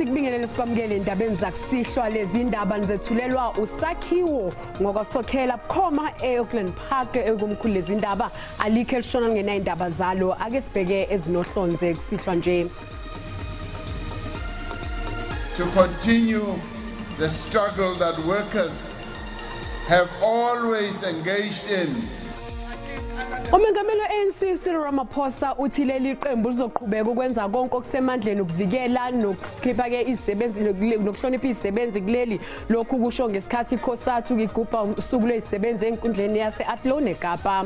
sikubingelele sikwamukele endabeni zakusihlwa lezi indaba nizethulelwa usakhiwo ngokwasokhela bukhoma eOakland Park ekumkhulu lezi indaba alikho elishona ngena indaba zalo ake sibheke ezinohlonze kusihlwa nje. To continue the struggle that workers have always engaged in. Umengameli ANC Cyril Ramaphosa uthi leli qembu lizoqhubeka ukwenza konke okusemandleni ukuvikela nokukhipha ke izisebenzi nokuhlonipha izisebenzi kuleli lokhu kusho ngesikhathi ikhosathu igubha usuku lwezisebenzi enkundleni yase-Athlone eKapa.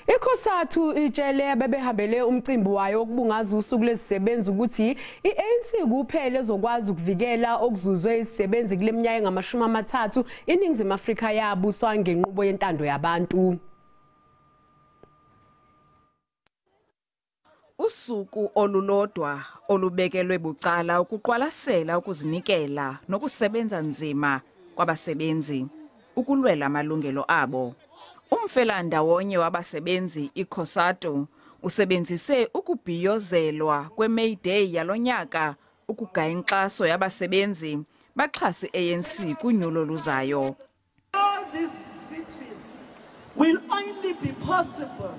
Ikhosathu itshele abebehambele umcimbi wayo okubungaza usuku lesisebenzi ukuthi iANC kuphela ezokwazi ukuvikela okuzuzwe izisebenzi kuleminyaka engamashumi-30 iningizimu Afrika yabuswa ngenqubo yentando yabantu. Usuku olulodwa olubekelwe bucala ukuqwalasela ukuzinikela nokusebenza nzima kwabasebenzi ukulwela amalungelo abo. Umfelandawonye wabasebenzi iCOSATU usebenzise ukubhiyozelwa kweMay Day yalonyaka ukugaya inkxaso yabasebenzi baxhasi ANC kunyulo luzayo. All these victories will only be possible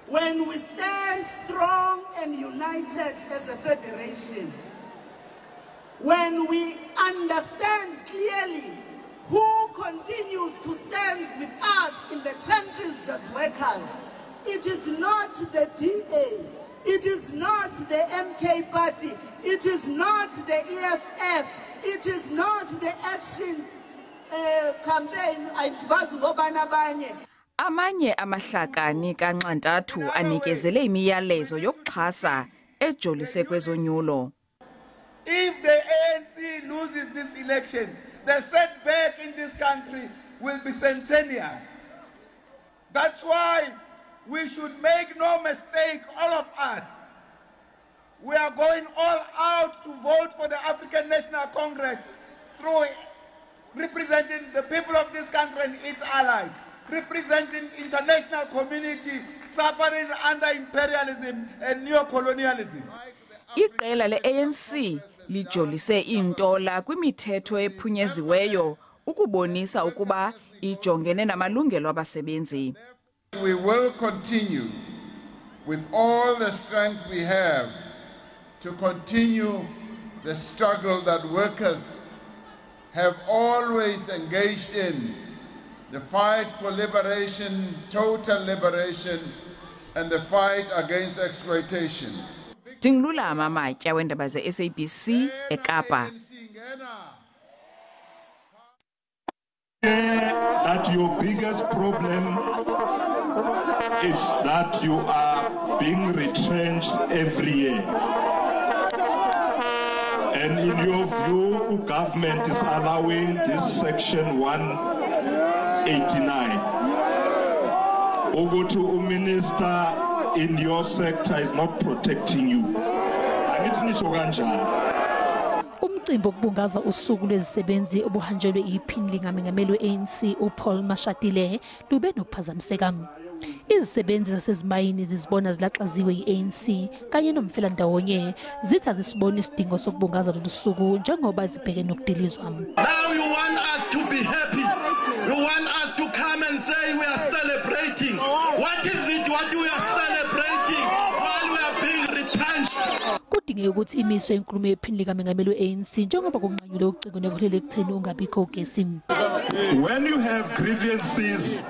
when we stand strong and united as a federation. When we understand clearly who continues to stand with us in the trenches as workers. It is not the DA, it is not the MK party, it is not the EFF, it is not the Action campaign. Amanye amahlakani kaNxantathu anikezele imiyalezo yokuxhasa ejolise kwezonyulo. If the ANC loses this election, the setback in this country will be centennial. That's why we should make no mistake, all of us. We are going all out to vote for the African National Congress through representing the people of this country and its allies, representing international community suffering under imperialism and neocolonialism. Iqela le-ANC lijolise intola kwimithetho ephunyeziweyo ukubonisa ukuba ijongene namalungelo abasebenzi. We will continue with all the strength we have to continue the struggle that workers have always engaged in, the fight for liberation, total liberation, and the fight against exploitation. Dingulama Matya wendaba ze-SABC eKapa. That your biggest problem is that you are being retrenched every year. And in your view, government is allowing this section 189. Ogotu minister in your sector is not protecting you. Umcimbi okubungaza usuku lwezisebenzi obuhanjelwe iphini lingamengameli we-ANC uPaul Mashatile lube nokuphazamiseka. Izisebenzi zasezimayini zizibona zilaxaziwe yi-ANC kanye nomfelandawonye zithi azisibona isidingo sokubungaza lolu suku njengoba zibheke nokudilizwa. Now you want us to be happy. You want us to come and say we are celebrating. What is it what we are celebrating while we are being retrenched? Kudingeka ukuthi imiswe inkulumo yephini likamengameli we-ANC njengoba kunqanyulwe uciko nekuhlele ekutheni ungabikho ugesi. When you have grievances,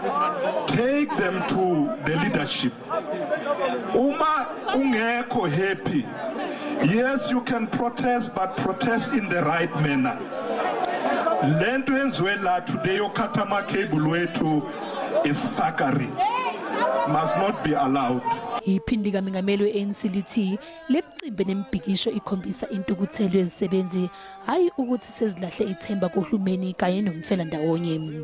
take them to the leadership. Uma ungekho happy, yes, you can protest, but protest in the right manner. Lento enziwe today yokhatha ama-cable wethu is thuggery. Must not be allowed. Iphini likamengameli we-ANC lithi lemcimbi nemibhikisho ikhombisa intukuthelo yezisebenzi hayi ukuthi sezilahle ithemba kuhulumeni kanye nomfelandawonye.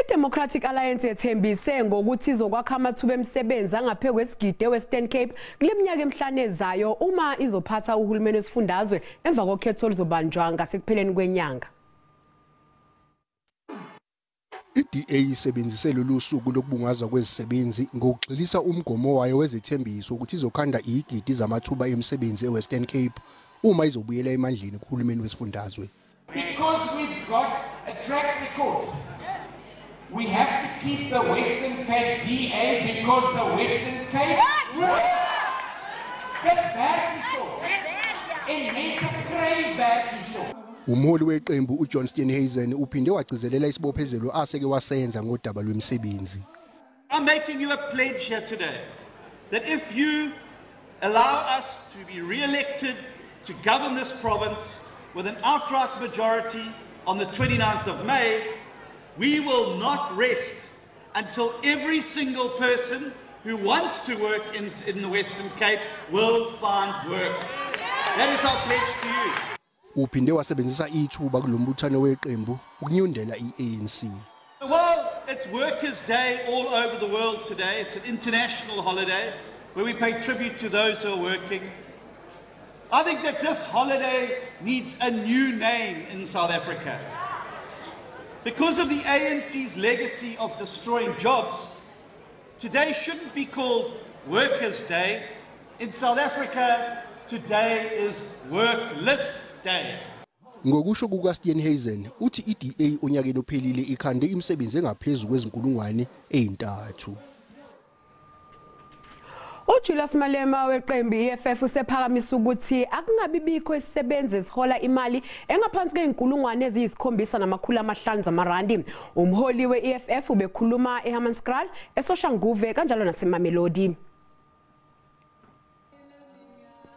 IDemocratic Alliance yethembise ngokuthi izokwakha amathuba emisebenzi angaphe kwesigidi eWestern Cape kuleminyaka emihlanu ezayo uma izophatha uhulumeni wesifundazwe emva kokhetho oluzobanjwa ngasekupheleni kwenyanga. I-DA isebenzise lolu suku lokubungaza kwezisebenzi ngokugxilisa umgomo wayo wezethembiso ukuthi izokhanda igidi zamathuba emisebenzi eWestern Cape uma izobuyela emandleni kuhulumeni wesifundazwe. Because we've got a track record. We have to keep the Western Cape DA because the Western Cape works. Dit werk hierso. En mense kry werk hierso. Umholi weqembu uJohn Steenhuisen uphinde wagcizelela isibophezelo aseke wasenza ngodaba lwemisebenzi. I'm making you a pledge here today that if you allow us to be re-elected to govern this province with an outright majority on the 29th of May, we will not rest until every single person who wants to work in the Western Cape will find work. That is our pledge to you. Uphinde wasebenzisa ithuba kulombuthano weqembu ukunyundela iANC. Well, it's Workers' Day all over the world today. It's an international holiday where we pay tribute to those who are working. I think that this holiday needs a new name in South Africa. Because of the ANC's legacy of destroying jobs, today shouldn't be called Workers' Day. In South Africa, today is Workless Day. Ngokusho kuka Steenhuisen uthi iDA onyakeni ophelile ikhande imisebenzi engaphezulu kwezinkulungwane ezintathu. uJulius Malema weqembu iFF usephakamisa ukuthi akungabi bikho isisebenzi esihola imali engaphansi kweinkulungwane eziyisi750 zamarandi. Umholi weEFF ubekhuluma eHammanskraal, eSoshanguve kanjalo naseMamelodi.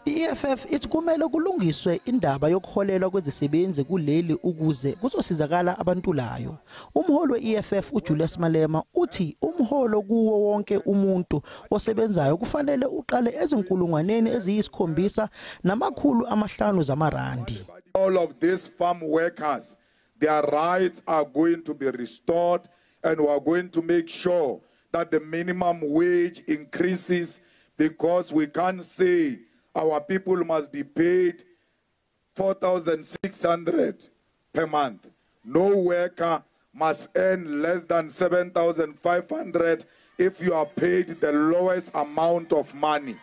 iEFF ithi kumele kulungiswe indaba yokuholelwa kwezisebenzi kuleli ukuze kuzosizakala abantulayo. Umholi weEFF uJulius Malema uthi umholo kuwo wonke umuntu osebenzayo kufanele uqale ezinkulungwaneni eziyisi750 zamarandi. All of these farm workers, their rights are going to be restored, and we are going to make sure that the minimum wage increases, because we can't say our people must be paid 4,600 per month. No worker must earn less than 7,500 if you are paid the lowest amount of money.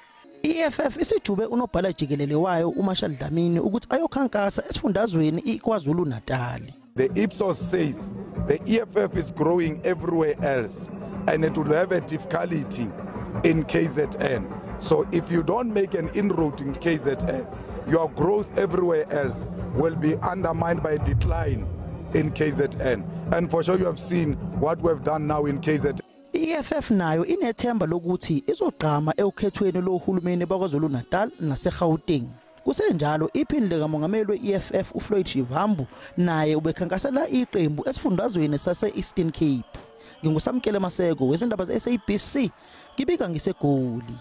iEFF isijube unobhala jikelele wayo uMarshall Dlamini ukuthi ayokhankasa esifundazweni iKwaZulu Natal. The Ipsos says the EFF is growing everywhere else, and it will have a difficulty in KZN. So if you don't make an inroad in KZN, your growth everywhere else will be undermined by a decline in KZN. And for sure you have seen what we have done now in KZN. iEFF nayo inethemba lokuthi izogqama ekukhethweni lohulumeni bakwaZulu Natal naseGauteng. Kusenjalo iphini likamongameli weEFF uFloyd Shivambu naye ubekhankasela iqembu esifundazweni sase-Eastern Cape. Ngingusamkele Maseko wezindaba zeSABC, ngibika ngiseGoli.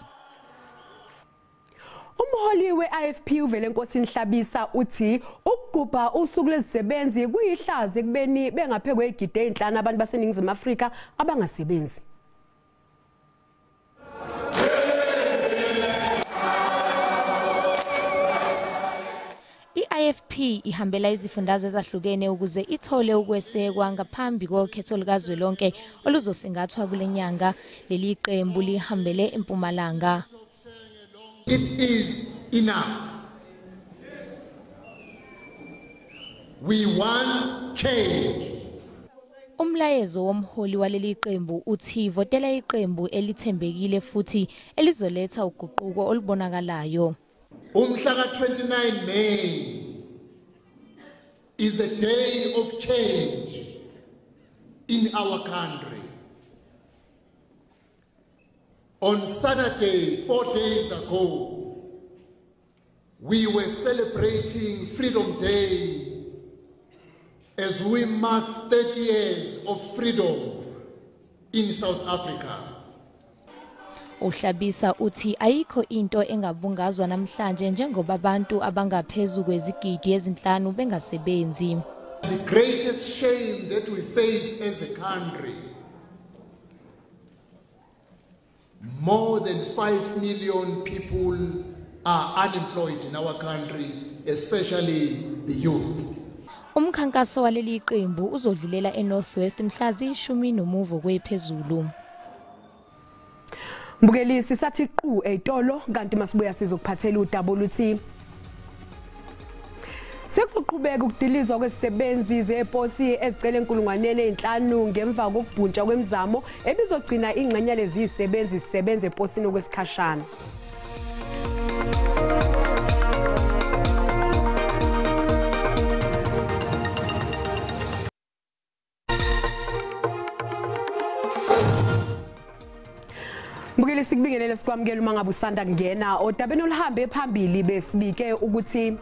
Umholi weIFP uVelenkosi Nhlabisa uthi ukugubha usuku lezisebenzi kuyihlazo ekubeni bengaphekwe igide enhlana abantu baseNingizimu Afrika abangasebenzi. iIFP ihambela izifundazwe ezahlukene ukuze ithole ukwesekwa ngaphambi kokhetho likazwelonke oluzosingathwa kulenyanga. Leli qembu lihambele eMpumalanga. It is enough. We want change. Umlayezo womholi waleli qembu uthi votela iqembu elithembekile futhi elizoletha uguquko olubonakalayo. Umhla ka-29 May is a day of change in our country. On Saturday, 4 days ago, we were celebrating Freedom Day as we marked 30 years of freedom in South Africa. Uhlabisa uthi ayikho into engabungazwa namhlanje njengoba abantu abangaphezulu kwezigidi ezinhlanu bengasebenzi. The greatest shame that we face as a country, more than 5 million people are unemployed in our country, especially the youth. Umkhankaso waleli qembu uzodlulela eNorthwest mhla zi-10 kwephezulu. Mbukelisi sathi qhu etolo kanti masibuya sizokuphathela udaba oluthi sekuzoqhubeka ukudilizwa kwesisebenzi zeposi ezicela enkulungwaneni ezinhlanu ngemva kokubhuntsha kwemizamo ebizogcina ingxenye lezi zisebenzi zisebenza eposini okwesikhashana. Mbukeli sikubingelele sikwamukela uma ngabe usanda kungena odabeni oluhambe phambili besibike ukuthi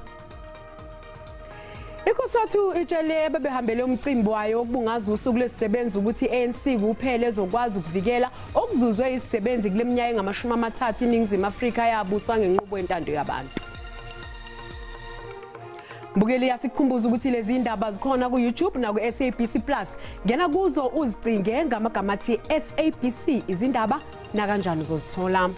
ikhosathu itshele bebehambele umcimbi wayo okubungaza usuku lesisebenzi ukuthi ANC kuphela ezokwazi ukuvikela okuzuzwe isisebenzi kuleminyaka engama-30 iningizimu Afrika yabuswa ngenqubo yentando yabantu. Mbukeli yasikhumbuza ukuthi lezi indaba zikhona ku YouTube na ku SABC Plus. Ngena kuzo uzicinge ngamagama athi SABC izindaba na kanjani uzozithola.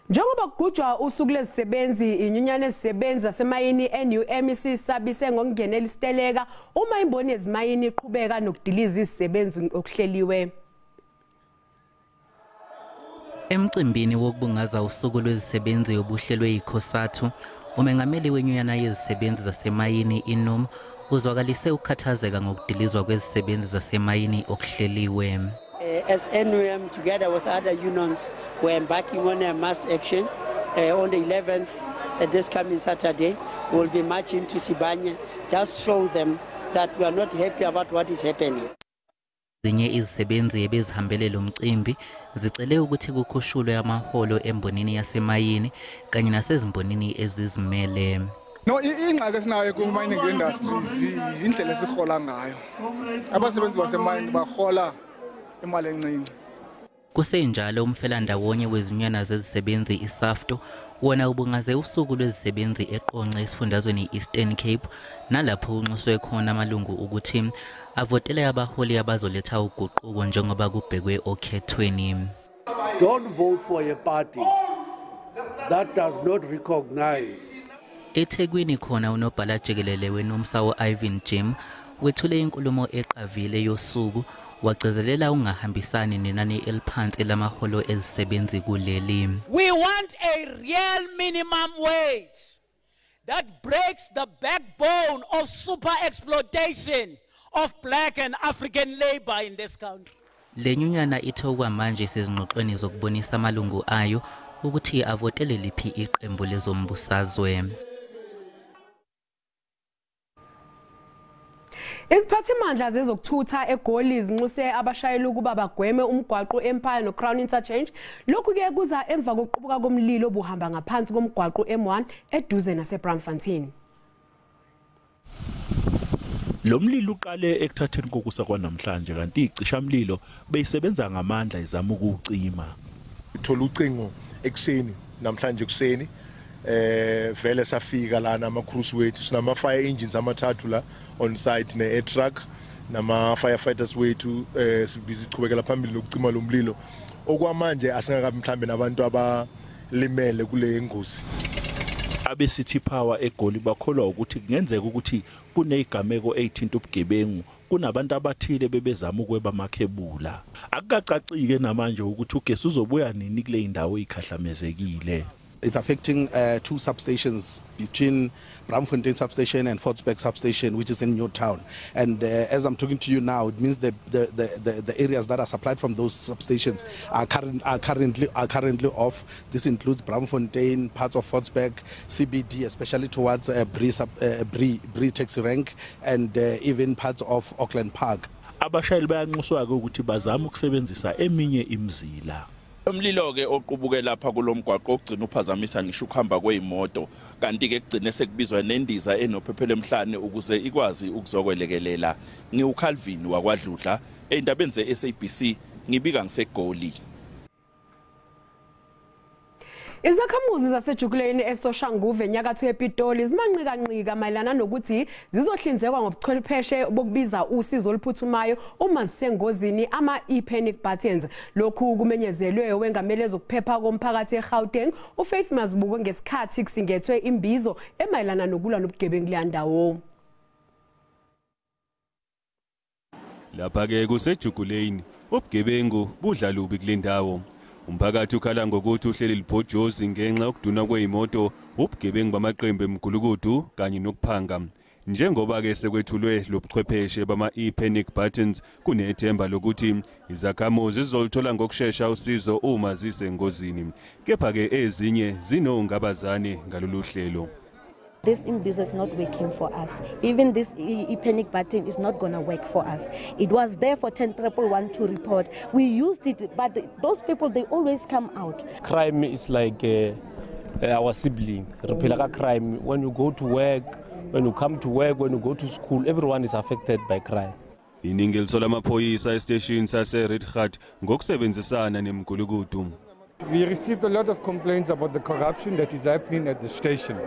Njengoba kugujwa usuku lezisebenzi inyunyane ezisebenzi zasemayini NUM isisabise ngokungenela isiteleka uma imboni ezimayini iqhubeka nokudiliza izisebenzi okuhleliwe. Emcimbini wokubungaza usuku lwezisebenzi obuhlelwe ikhosathu, umengameli wenyunyana yezisebenzi zasemayini iNUM uzwakalise ukukhathazeka ngokudilizwa kwezisebenzi zasemayini okuhleliwe. As NUM together with other unions we're embarking on a mass action on the 11th this coming Saturday. We'll be marching to Sibanye, just show them that we are not happy about what is happening. Zinye izisebenzi ebezihambele lo mcimbi zicele ukuthi kukhushulwe amaholo embonini yasemayini kanye nasezimbonini ezizimele. No, ingxaki esinayo ku-mining industries indlela esihola ngayo. Abasebenzi basemayini bahola imali encinci. Kusenjalo umfelandawonye wezinyana zezisebenzi iSAFTO wona ubungaze usuku lwezisebenzi eqonce esifundazweni Eastern Cape nalapho unxuswe khona amalungu ukuthi avotele abaholi abazoletha uguquko njengoba kubhekwe okhethweni. Don't vote for a party that does not recognize. eThekwini khona unobhala jikelele weNomsawo Ivan Jim wethule inkulumo eqavile yosuku wagcizelela ungahambisani nenani eliphansi lamaholo ezisebenzi kuleli. We want a real minimum wage that breaks the backbone of super exploitation of black and African labor in this country. Lenyunyana ithoka manje sezingxoxweni zokubonisa amalungu ayo ukuthi avotele liphi iqembu lezombusazwe. Iziphathimandla zezokuthutha eGoli zinxuse abashayeli ukuba bagweme umgwaqo Empire no Crown Interchange. Lokhu ke kuza emva kokuqubuka komlilo obuhamba ngaphansi komgwaqo M1 eduze naseBramfontein. Lo mlilo uqale ekuthatheni kokusa kwanamhlanje kanti icishamlilo beyisebenza ngamandla izama ukucima. Thola ucingo ekseni namhlanje kuseni vele safika lana ama crews wethu sinama fire engines amathathu la on site ne air truck nama firefighters wethu sibizi siqhubekela phambili nokucima lo mlilo okwamanje asingakabi mhlambe nabantu abalimele kule ngozi. Abe City Power eGoli bakholwa ukuthi kungenzeka ukuthi kunezigameko ezithinta ubugebengu kunabantu abathile bebezama ukweba amakhebula. Akukacacike namanje ukuthi ugesi uzobuya nini kule indawo ezikhahlamezekile. It's affecting two substations between Bramfontein substation and Fortsburg substation, which is in Newtown. And as I'm talking to you now, it means the areas that are supplied from those substations are currently off. This includes Bramfontein, parts of Fortsburg, CBD, especially towards Bree taxi rank, and even parts of Auckland Park. Abashayeli bayanxuswa ukuthi bazama ukusebenzisa eminye imizila. Umlilo ke oqubuke lapha kulomgwaqo ogcina uphazamisa ngisho ukuhamba kweimoto kanti ke kugcine sekubizwa nendiza enophephelo emhlane ukuze ikwazi ukuzokwelekelela. NgiuCalvin wakwaDludla endabeni zeSABC ngibika ngiseGoli. Izakhamuzi zaseJukuleni eSoshanguve enyakatho yePitoli zimanqika-nqika mayelana nokuthi zizohlinzekwa ngobuchwepheshe bokubiza usizo oluphuthumayo uma zisengozini ama-e-panic buttons. Lokhu kumenyezelwe wengamele zokuphepha komphakathi eGauteng uFaith Mazibuko ngesikhathi kusingethwe imbizo emayelana nokulwa nobugebengu kuleyo ndawo. Lapha-ke kuseJukuleni ubugebengu budla lubi kule ndawo. Umphakathi ukhala ngokuthi uhleli libhojozi ngenxa yokuduna kwezimoto, ubugebengu bamaqembu emgulukudu kanye nokuphanga. Njengoba-ke sekwethulwe lobuchwepheshe bama-e-panic buttons, kunethemba lokuthi izakhamuzi zizoluthola ngokushesha usizo uma zisengozini. Kepha-ke ezinye zinongabazane ngalolu hlelo. This imbizo is not working for us. Even this e-panic button is not going to work for us. It was there for 10,111 to report. We used it, but those people, they always come out. Crime is like our sibling. Crime. When you go to work, when you come to work, when you go to school, everyone is affected by crime. Iningi lithola amaphoyisa esiteshini sase-Redgate ngokusebenzisana nemgulukudu. We received a lot of complaints about the corruption that is happening at the station.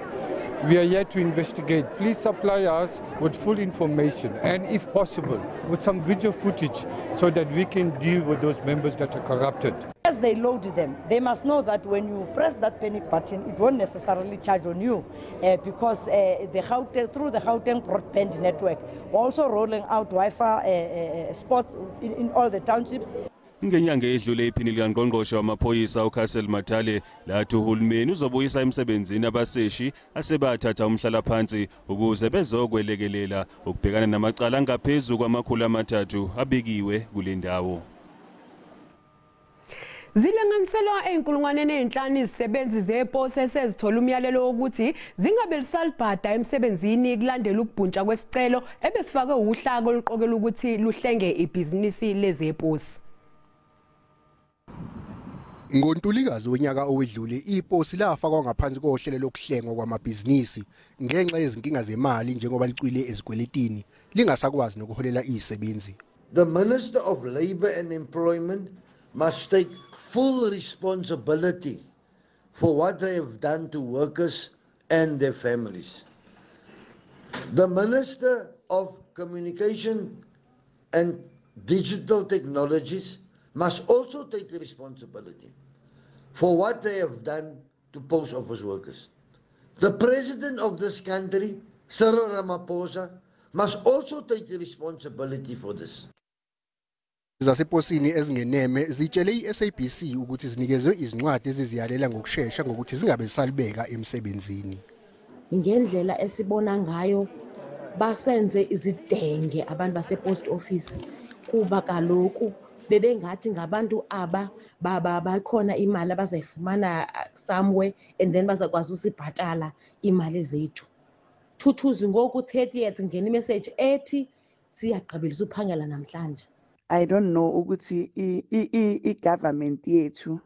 We are here to investigate. Please supply us with full information and, if possible, with some video footage so that we can deal with those members that are corrupted. As they load them, they must know that when you press that panic button, it won't necessarily charge on you because through the Gauteng broadband network, we're also rolling out Wi-Fi spots in all the townships. Ngenyanga edlule iphini likaNgqongqoshe wamaphoyisa uCastle Matale lathi uhulumeni uzobuyisa emsebenzini abaseshi asebathatha umhlalaphansi ukuze bezokwelekelela ukubhekana namacala angaphezulu kwama300 abekiwe kule ndawo. Zilenganiselwa eyinkulungwane ezinhlanu izisebenzi zeposi esezithola umyalelo wokuthi zingabe lisalibhada emsebenzini kulandela ukubhuntsha kwesicelo ebesifakwe uhlaka oluqokela ukuthi luhlenge ibhizinisi lezeposi. NgoNtulikazi wonyaka owedlule iposi lafakwa ngaphansi kohlelo lokuhlengwa kwamabhizinisi ngenxa yezinkinga zemali njengoba licwile ezikweletini lingasakwazi nokuholela izisebenzi. The Minister of Labour and Employment must take full responsibility for what they have done to workers and their families. The Minister of Communication and Digital Technologies must also take responsibility for what they have done to post office workers. The President of this country, Cyril Ramaphosa, must also take responsibility for this. Zaseposini ezingeneme zitshele iSABC ukuthi zinikezwe izincwadi eziziyalela ngokusheshsha ngokuthi zingabe salibeka emsebenzini. Ngendlela esibona ngayo basenze izidenge abantu basepost office kuba kaloku bebengathi ngabantu aba bakhona imali abazayifumana somewhere and then bazakwazi usibhatala imali zethu. Thuthuzi ngoku 30th ngene message ethi siyaqabelisa uphangela namhlanje. I don't know ukuthi i-government yethu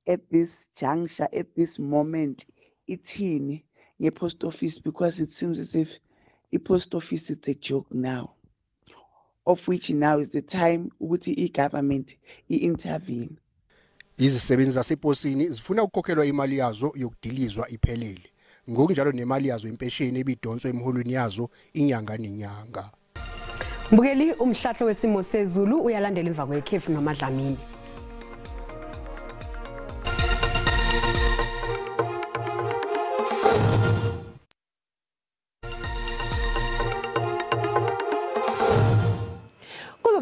at this juncture, at this moment, ithini nge-post office because it seems as if i-post office is a joke now, of which now is the time ukuthi i-government i-intervene. Izisebenzi zaseposini zifuna ukukhokhelwa imali yazo yokudilizwa iphelele. Ngokunjalo nemali yazo impesheni ebidonswa emholweni yazo inyanga nenyanga. Mbukeli umhlahlo wesimo sezulu uyalandela emva kwekhefu nomadlamini.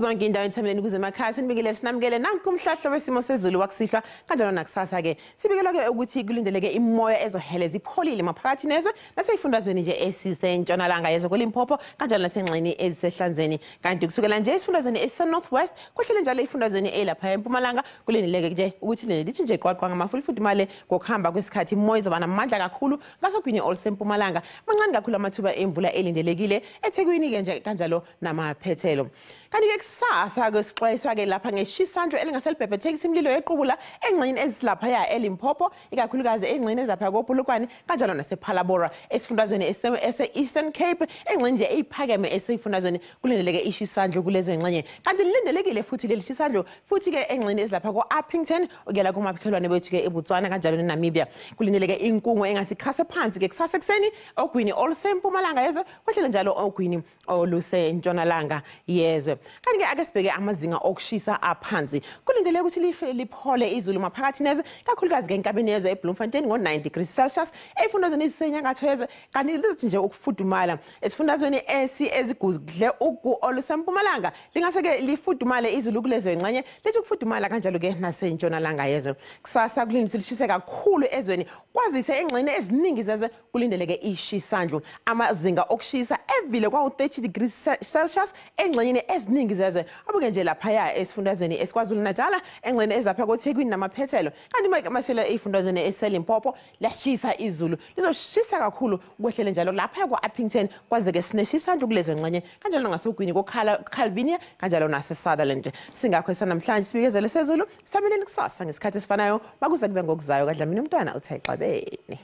Zonke indawo ethamleni kuze emakhaya sinibikele sinamukele nanku umhlahlo wesimo sezulu wakusihlwa kanjalo nakusasa ke sibikela ke ukuthi kulindeleke imoya ezoheleza ipholile maphakathi nezwe naseyifundazweni nje esisentshonalanga yezwe kweLimpopo kanjalo nasengxeni ezisehlanzeni kanti kusukela nje esifundazweni esiseNorthwest kuhlele njalo ifundazweni elapha eMpumalanga kulindeleke nje ukuthi lithi nje qwaqwa ngamafuli futhi male ngokuhamba kwesikhathi imoya izoba namandla kakhulu ngasogwini olsempumalanga mancane kakhulu amathuba emvula elindelekile eThekwini ke nje kanjalo namaphethelo kanti ke kusasa ke sixwayiswa ke lapha ngeshisandlo elingaselibhebhethekisa imililo yequbula engxini ezisilapha ya eLimpopo ikakhulukazi engxini ezapha koPolokwane kanjalo nasePhalabora esifundazweni ese-Eastern Cape engxini nje eyiphakeme esifundazweni kulindeleke ishisandlo kulezo ngxenye kanti lilindelekile futhi leli shisandlo futhi ke engxini ezilapha ko-Uppington ukuyela kumakhelwane bethu ke eBotswana kanjalo neNamibia kulindeleke inkungu engasikhase phansi ke kusasa ekseni ogwini olusempumalanga yezwe kwahlele njalo ogwini olusentshonalanga yezwe kanti ke ake sibheke amazinga okushisa aphansi kulindeleke ukuthi liphole izulu maphakathi nezwe kakhulukazi ke enkabeni yezwe eBloemfontein ngo-9 degrees Celsius efundazweni ezisenyakatho yezwe kanti lithi nje ukufudumala esifundazweni ezigudle ugu olusempumalanga lingase ke lifudumale izulu kulezo ngxenye lithi ukufudumala kanjalo ke nasentshonalanga yezwe kusasa kulindeleke lishise kakhulu ezweni kwazise engxenye eziningi zezwe kulindeleke ishisandlo amazinga okushisa evile kwa-30 degrees Celsius engxenyeni eziningi zezwe abuke nje laphaya esifundazweni esiKwaZulu Natala engxenye ezapha koThekwini namaphethelo kanti masela efundazweni eseLimpopo lashisa izulu lizoshisa kakhulu kwehlele njalo lapha kwa-Uppington kwazeke sineshisandlo kulezo ngxenye kanjalo ngasogwini koCalvinia kanjalo naseSutherland singakho sanamhlanje sibikezele sezulu sabeleni kusasa ngesikhathi esifanayo bakuze kube ngokuzayo kaDlamini umntwana uthe Xabene.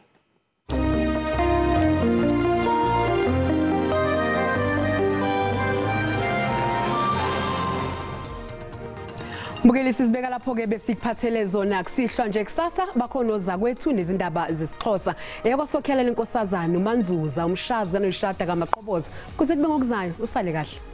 Mbukeli sizibeka lapho ke besikuphathele zona kusihlwa nje kusasa bakhona ozakwethu nezindaba zesiXhosa eyakwaSokhela lenkosazana uManzuza umshazi kaNoshada kaMaqoboza kuze kube ngokuzayo usale kahle.